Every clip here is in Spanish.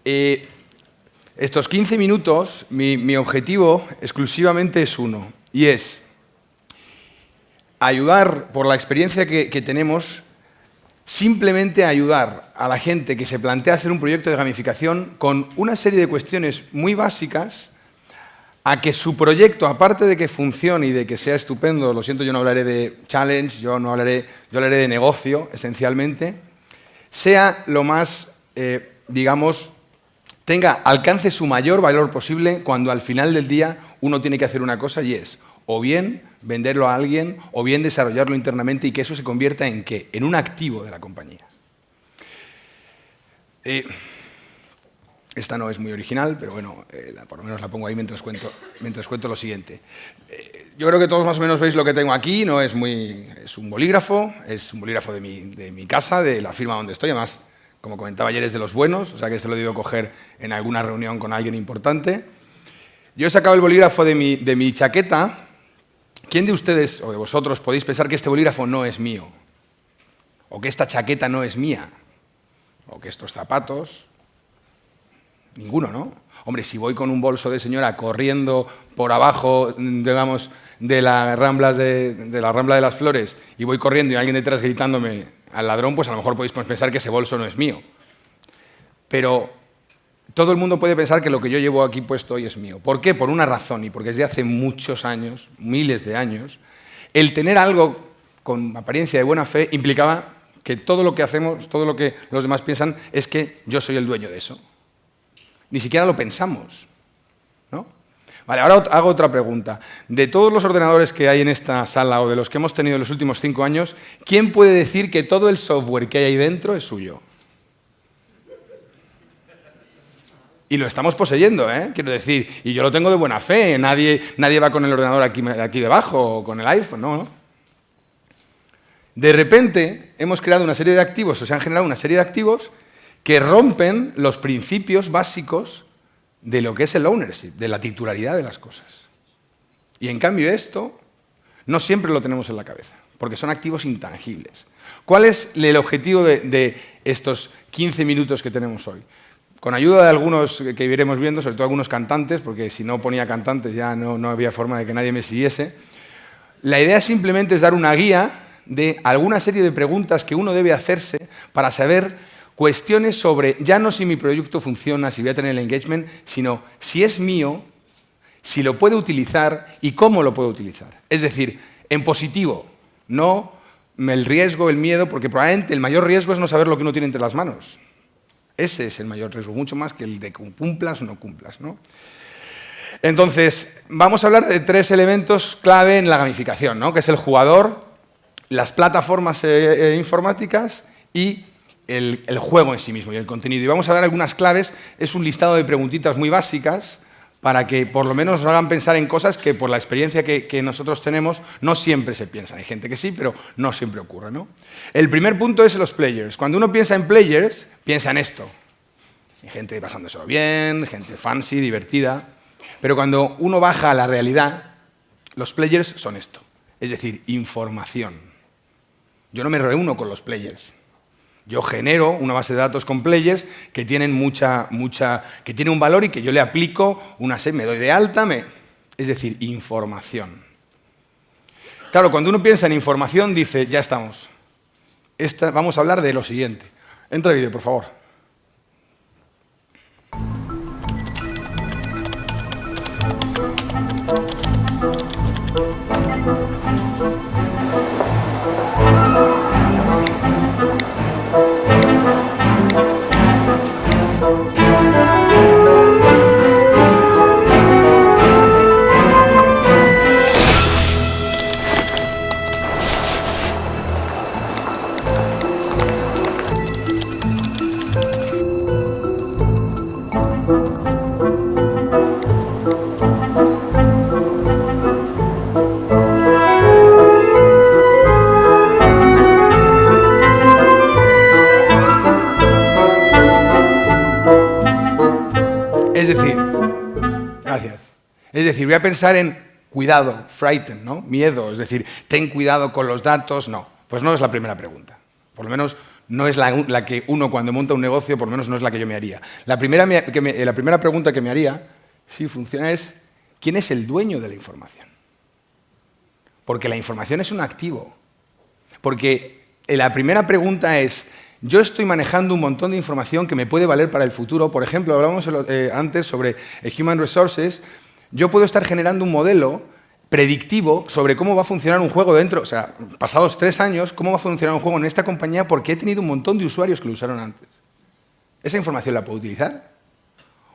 Estos 15 minutos, mi objetivo exclusivamente es uno, y es ayudar, por la experiencia que tenemos, simplemente ayudar a la gente que se plantea hacer un proyecto de gamificación con una serie de cuestiones muy básicas a que su proyecto, aparte de que funcione y de que sea estupendo, lo siento, yo no hablaré de challenge, yo hablaré de negocio, esencialmente, sea lo más, digamos, alcance su mayor valor posible cuando al final del día uno tiene que hacer una cosa y es, o bien venderlo a alguien, o bien desarrollarlo internamente y que eso se convierta en ¿qué? En un activo de la compañía. Esta no es muy original, pero bueno, por lo menos la pongo ahí mientras cuento lo siguiente. Yo creo que todos más o menos veis lo que tengo aquí, no es muy... es un bolígrafo de mi casa, de la firma donde estoy, además, como comentaba ayer, es de los buenos, o sea que se lo he debido coger en alguna reunión con alguien importante. Yo he sacado el bolígrafo de mi chaqueta. ¿Quién de ustedes o de vosotros podéis pensar que este bolígrafo no es mío? O que esta chaqueta no es mía? O que estos zapatos... Ninguno, ¿no? Hombre, si voy con un bolso de señora corriendo por abajo, digamos, de la Rambla de las Flores y voy corriendo y alguien detrás gritándome al ladrón, pues a lo mejor podéis pensar que ese bolso no es mío. Pero todo el mundo puede pensar que lo que yo llevo aquí puesto hoy es mío. ¿Por qué? Por una razón, y porque desde hace muchos años, miles de años, el tener algo con apariencia de buena fe implicaba que todo lo que hacemos, todo lo que los demás piensan es que yo soy el dueño de eso. Ni siquiera lo pensamos, ¿no? Vale, ahora hago otra pregunta. De todos los ordenadores que hay en esta sala o de los que hemos tenido en los últimos 5 años, ¿quién puede decir que todo el software que hay ahí dentro es suyo? Y lo estamos poseyendo, ¿eh? Quiero decir, y yo lo tengo de buena fe. Nadie va con el ordenador aquí debajo o con el iPhone, no. De repente hemos creado una serie de activos, o se han generado una serie de activos que rompen los principios básicos de lo que es el ownership, de la titularidad de las cosas. Y en cambio esto no siempre lo tenemos en la cabeza, porque son activos intangibles. ¿Cuál es el objetivo de estos 15 minutos que tenemos hoy? Con ayuda de algunos que iremos viendo, sobre todo algunos cantantes, porque si no ponía cantantes ya no había forma de que nadie me siguiese, la idea simplemente es dar una guía de alguna serie de preguntas que uno debe hacerse para saber cuestiones sobre, ya no si mi proyecto funciona, si voy a tener el engagement, sino si es mío, si lo puedo utilizar y cómo lo puedo utilizar. Es decir, en positivo, no el riesgo, el miedo, porque probablemente el mayor riesgo es no saber lo que uno tiene entre las manos. Ese es el mayor riesgo, mucho más que el de cumplas o no cumplas, ¿no? Entonces, vamos a hablar de 3 elementos clave en la gamificación, ¿no? Que es el jugador, las plataformas informáticas y el juego en sí mismo y el contenido. Y vamos a dar algunas claves, es un listado de preguntitas muy básicas para que por lo menos nos hagan pensar en cosas que por la experiencia que nosotros tenemos no siempre se piensan. Hay gente que sí, pero no siempre ocurre, ¿no? El primer punto es los players. Cuando uno piensa en players, piensa en esto. Hay gente pasándoselo bien, gente fancy, divertida. Pero cuando uno baja a la realidad, los players son esto. Es decir, información. Yo no me reúno con los players. Yo genero una base de datos con players que tienen que tiene un valor y que yo le aplico me doy de alta, es decir, información. Claro, cuando uno piensa en información dice, ya estamos. Vamos a hablar de lo siguiente. Entra el vídeo, por favor. Es decir, voy a pensar en cuidado, ¿no? Miedo, es decir, ten cuidado con los datos, no. Pues no es la primera pregunta. Por lo menos no es la que uno cuando monta un negocio, por lo menos no es la que yo me haría. La primera pregunta que me haría, si funciona, es ¿quién es el dueño de la información? Porque la información es un activo. Porque la primera pregunta es, yo estoy manejando un montón de información que me puede valer para el futuro. Por ejemplo, hablábamos antes sobre Human Resources. Yo puedo estar generando un modelo predictivo sobre cómo va a funcionar un juego dentro, o sea, pasados 3 años, cómo va a funcionar un juego en esta compañía porque he tenido un montón de usuarios que lo usaron antes. ¿Esa información la puedo utilizar?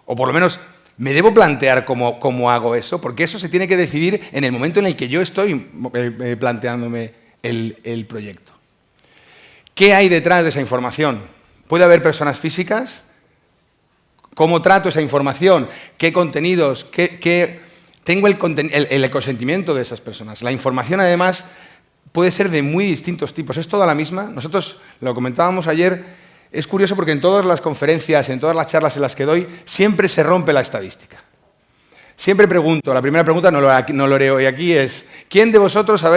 O por lo menos me debo plantear cómo hago eso, porque eso se tiene que decidir en el momento en el que yo estoy planteándome el proyecto. ¿Qué hay detrás de esa información? ¿Puede haber personas físicas? ¿Cómo trato esa información? ¿Qué contenidos? Tengo el consentimiento de esas personas. La información, además, puede ser de muy distintos tipos. ¿Es toda la misma? Nosotros lo comentábamos ayer. Es curioso porque en todas las conferencias, en todas las charlas en las que doy, siempre se rompe la estadística. Siempre pregunto, la primera pregunta no lo haré hoy aquí, es ¿quién de vosotros ha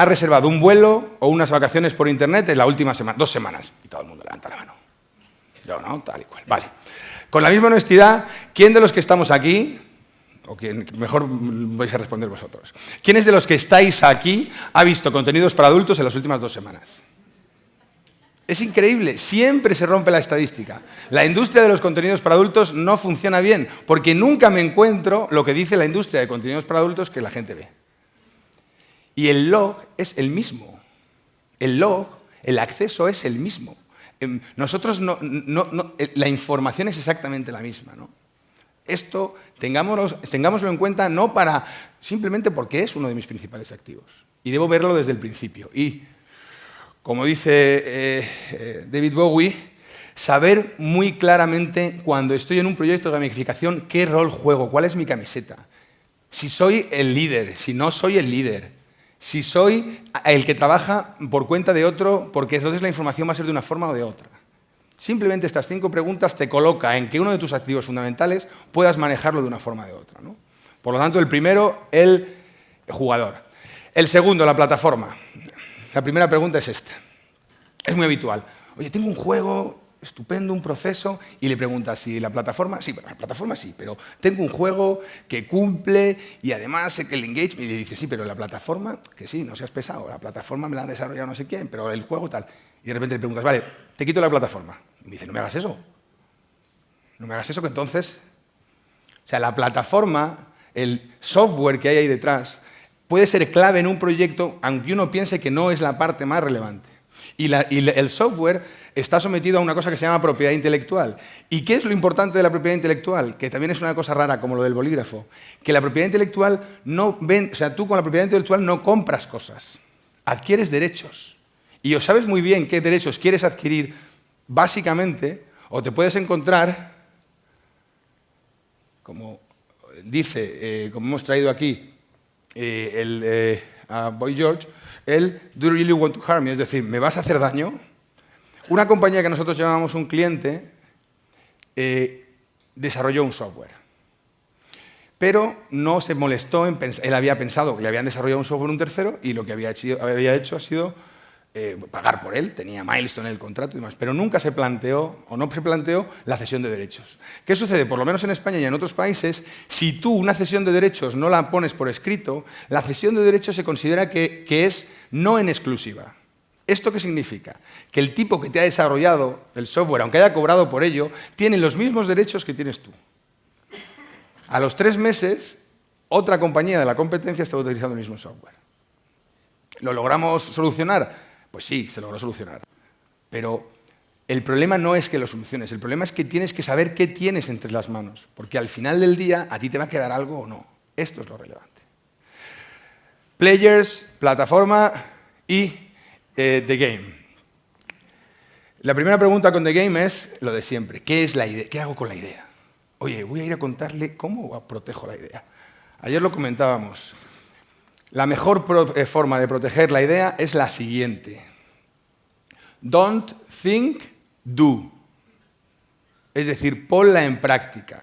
reservado un vuelo o unas vacaciones por internet en la última semana, 2 semanas? Y todo el mundo levanta la mano. Yo no, tal y cual. Vale. Con la misma honestidad, ¿quién de los que estamos aquí, o mejor vais a responder vosotros, quiénes de los que estáis aquí ha visto contenidos para adultos en las últimas 2 semanas? Es increíble, siempre se rompe la estadística. La industria de los contenidos para adultos no funciona bien, porque nunca me encuentro lo que dice la industria de contenidos para adultos que la gente ve. Y el log es el mismo. El log, el acceso es el mismo. Nosotros la información es exactamente la misma, ¿no? Esto tengámoslo en cuenta no simplemente porque es uno de mis principales activos. Y debo verlo desde el principio. Y, como dice David Bowie, saber muy claramente cuando estoy en un proyecto de gamificación qué rol juego, cuál es mi camiseta. Si soy el líder, si no soy el líder. Si soy el que trabaja por cuenta de otro, porque entonces la información va a ser de una forma o de otra. Simplemente estas 5 preguntas te coloca en que uno de tus activos fundamentales puedas manejarlo de una forma o de otra, ¿no? Por lo tanto, el primero, el jugador. El segundo, la plataforma. La primera pregunta es esta. Es muy habitual. Oye, tengo un juego estupendo, un proceso, y le preguntas si la plataforma, sí, bueno, la plataforma sí, pero tengo un juego que cumple y además el engagement, y le dice, sí, pero la plataforma, que sí, no seas pesado, la plataforma me la ha desarrollado no sé quién, pero el juego tal. Y de repente le preguntas, vale, te quito la plataforma. Y me dice, no me hagas eso. No me hagas eso, que entonces... O sea, la plataforma, el software que hay ahí detrás, puede ser clave en un proyecto, aunque uno piense que no es la parte más relevante. Y el software está sometido a una cosa que se llama propiedad intelectual. ¿Y qué es lo importante de la propiedad intelectual? Que también es una cosa rara, como lo del bolígrafo. Que la propiedad intelectual tú con la propiedad intelectual no compras cosas, adquieres derechos. Y o sabes muy bien qué derechos quieres adquirir, básicamente, o te puedes encontrar, como dice, como hemos traído aquí, a Boy George, el "Do you really want to harm me?", es decir, ¿me vas a hacer daño? Una compañía que nosotros llamábamos un cliente desarrolló un software, pero no se molestó él había pensado que le habían desarrollado un software un tercero y lo que había hecho ha sido pagar por él, tenía milestone en el contrato y demás, pero nunca se planteó la cesión de derechos. ¿Qué sucede? Por lo menos en España y en otros países, si tú una cesión de derechos no la pones por escrito, la cesión de derechos se considera que es no en exclusiva. ¿Esto qué significa? Que el tipo que te ha desarrollado el software, aunque haya cobrado por ello, tiene los mismos derechos que tienes tú. A los 3 meses, otra compañía de la competencia está utilizando el mismo software. ¿Lo logramos solucionar? Pues sí, se logró solucionar. Pero el problema no es que lo soluciones, el problema es que tienes que saber qué tienes entre las manos, porque al final del día a ti te va a quedar algo o no. Esto es lo relevante. Players, plataforma y The Game. La primera pregunta con The Game es lo de siempre. ¿Qué es la idea? ¿Qué hago con la idea? Oye, voy a ir a contarle cómo protejo la idea. Ayer lo comentábamos. La mejor forma de proteger la idea es la siguiente. Don't think, do. Es decir, ponla en práctica.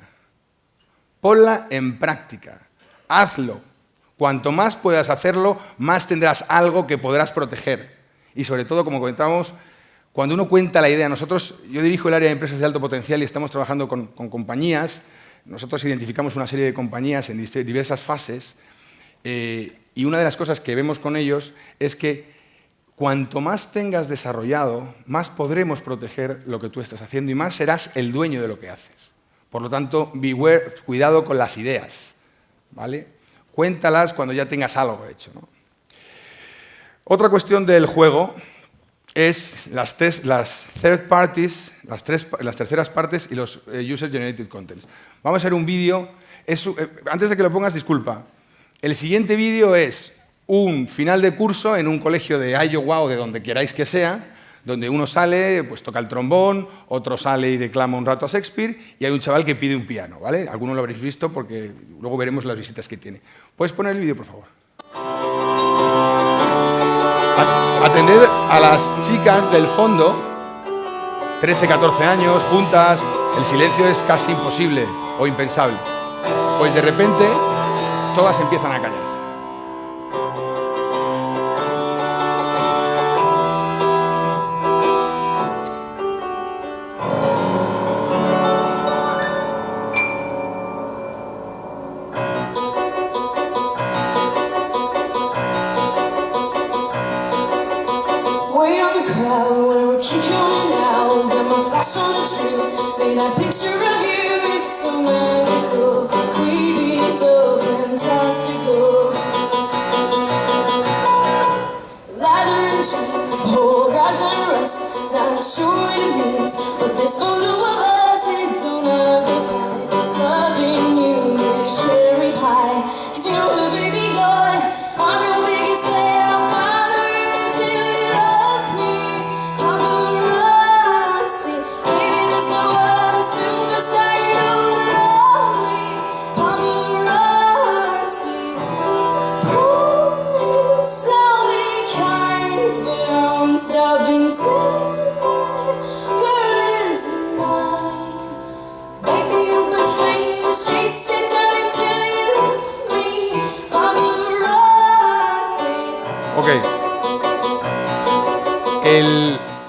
Ponla en práctica. Hazlo. Cuanto más puedas hacerlo, más tendrás algo que podrás proteger. Y sobre todo, como comentábamos, cuando uno cuenta la idea, yo dirijo el área de empresas de alto potencial y estamos trabajando con compañías. Nosotros identificamos una serie de compañías en diversas fases y una de las cosas que vemos con ellos es que cuanto más tengas desarrollado, más podremos proteger lo que tú estás haciendo y más serás el dueño de lo que haces. Por lo tanto, beware, cuidado con las ideas, ¿vale? Cuéntalas cuando ya tengas algo hecho, ¿no? Otra cuestión del juego es las third parties, las terceras partes y los user-generated contents. Vamos a ver un vídeo. Antes de que lo pongas, disculpa. El siguiente vídeo es un final de curso en un colegio de Iowa o de donde queráis que sea, donde uno sale, pues toca el trombón, otro sale y declama un rato a Shakespeare y hay un chaval que pide un piano, ¿vale? Algunos lo habréis visto porque luego veremos las visitas que tiene. ¿Puedes poner el vídeo, por favor? Atended a las chicas del fondo, 13, 14 años, juntas, el silencio es casi imposible o impensable. Pues de repente, todas empiezan a callarse.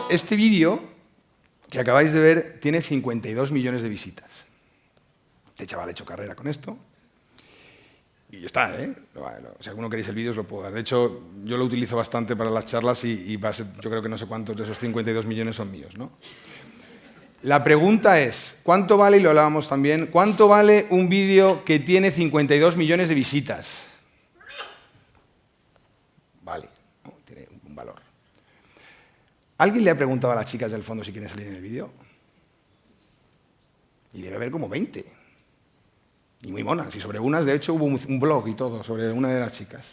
Este vídeo que acabáis de ver tiene 52 millones de visitas. Este chaval ha hecho carrera con esto. Y está, ¿eh? Si alguno queréis el vídeo os lo puedo dar. De hecho, yo lo utilizo bastante para las charlas y va a ser, yo creo que no sé cuántos de esos 52 millones son míos, ¿no? La pregunta es, ¿cuánto vale, y lo hablábamos también, cuánto vale un vídeo que tiene 52 millones de visitas? Vale, ¿no? Tiene un valor. ¿Alguien le ha preguntado a las chicas del fondo si quieren salir en el vídeo? Y debe haber como 20. Y muy monas. Y sobre unas, de hecho, hubo un blog y todo sobre una de las chicas.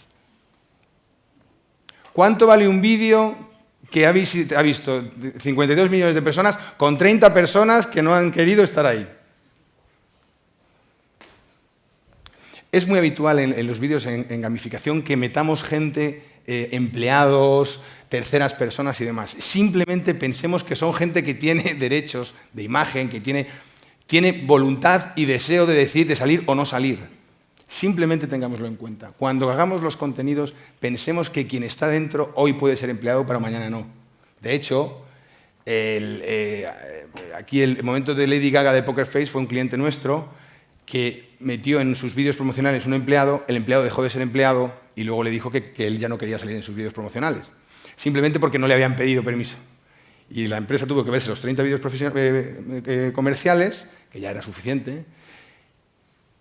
¿Cuánto vale un vídeo que ha visto 52 millones de personas con 30 personas que no han querido estar ahí? Es muy habitual en los vídeos en gamificación que metamos gente, empleados, terceras personas y demás. Simplemente pensemos que son gente que tiene derechos de imagen, que tiene voluntad y deseo de decir, de salir o no salir. Simplemente tengámoslo en cuenta. Cuando hagamos los contenidos, pensemos que quien está dentro hoy puede ser empleado, pero mañana no. De hecho, aquí el momento de Lady Gaga de Poker Face fue un cliente nuestro que metió en sus vídeos promocionales un empleado, el empleado dejó de ser empleado y luego le dijo que él ya no quería salir en sus vídeos promocionales. Simplemente porque no le habían pedido permiso. Y la empresa tuvo que verse los 30 vídeos comerciales, que ya era suficiente,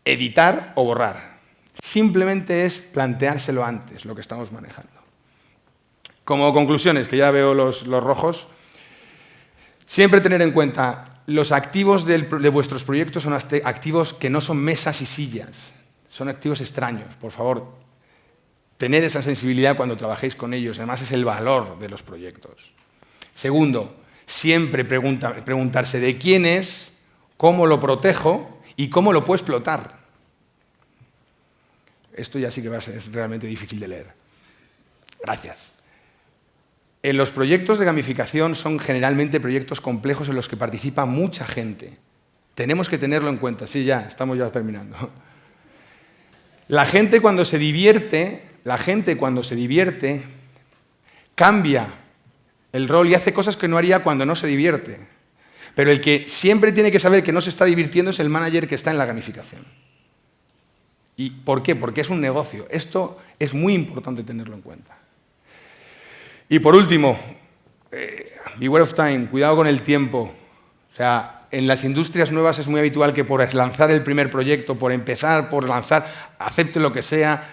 editar o borrar. Simplemente es planteárselo antes, lo que estamos manejando. Como conclusiones, que ya veo los rojos, siempre tener en cuenta, los activos de vuestros proyectos son activos que no son mesas y sillas, son activos extraños. Por favor, tener esa sensibilidad cuando trabajéis con ellos, además es el valor de los proyectos. Segundo, siempre preguntarse de quién es, cómo lo protejo y cómo lo puedo explotar. Esto ya sí que va a ser realmente difícil de leer. Gracias. En los proyectos de gamificación son generalmente proyectos complejos en los que participa mucha gente. Tenemos que tenerlo en cuenta. Sí, ya, estamos ya terminando. La gente cuando se divierte cambia el rol y hace cosas que no haría cuando no se divierte. Pero el que siempre tiene que saber que no se está divirtiendo es el manager que está en la gamificación. ¿Y por qué? Porque es un negocio. Esto es muy importante tenerlo en cuenta. Y por último, beware of time, cuidado con el tiempo. O sea, en las industrias nuevas es muy habitual que por lanzar el primer proyecto, por empezar, por lanzar, acepte lo que sea,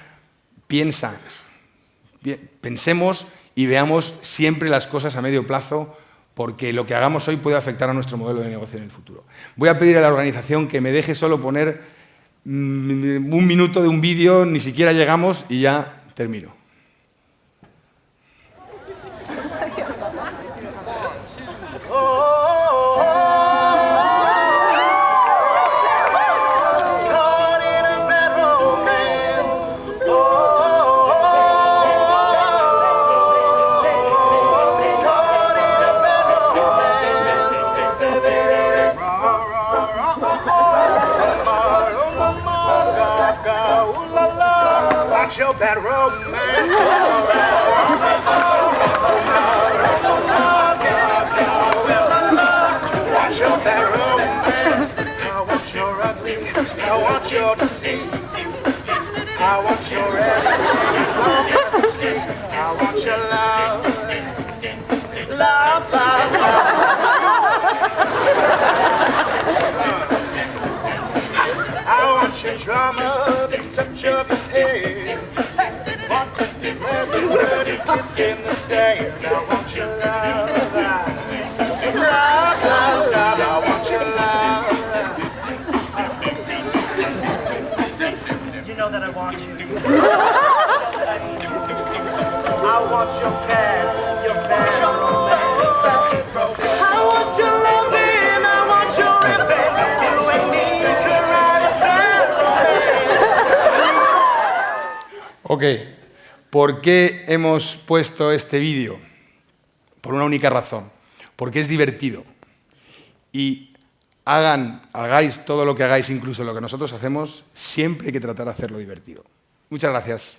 pensemos y veamos siempre las cosas a medio plazo, porque lo que hagamos hoy puede afectar a nuestro modelo de negocio en el futuro. Voy a pedir a la organización que me deje solo poner un minuto de un vídeo, ni siquiera llegamos y ya termino. Your bad romance. Watch your bad romance. I want your ugly. I want your deceit. I want your everything. I want your love. Love, love, love. I want your drama, the touch of your head. Want the dirty kiss in the sand. I want your love, love, love, love. I want your love. You know that I want you. You know that I need you. I want your bad romance. I want your loving, I want your revenge. You and me could ride a bad romance. Ok, ¿por qué hemos puesto este vídeo? Por una única razón, porque es divertido. Y hagáis todo lo que hagáis, incluso lo que nosotros hacemos, siempre hay que tratar de hacerlo divertido. Muchas gracias.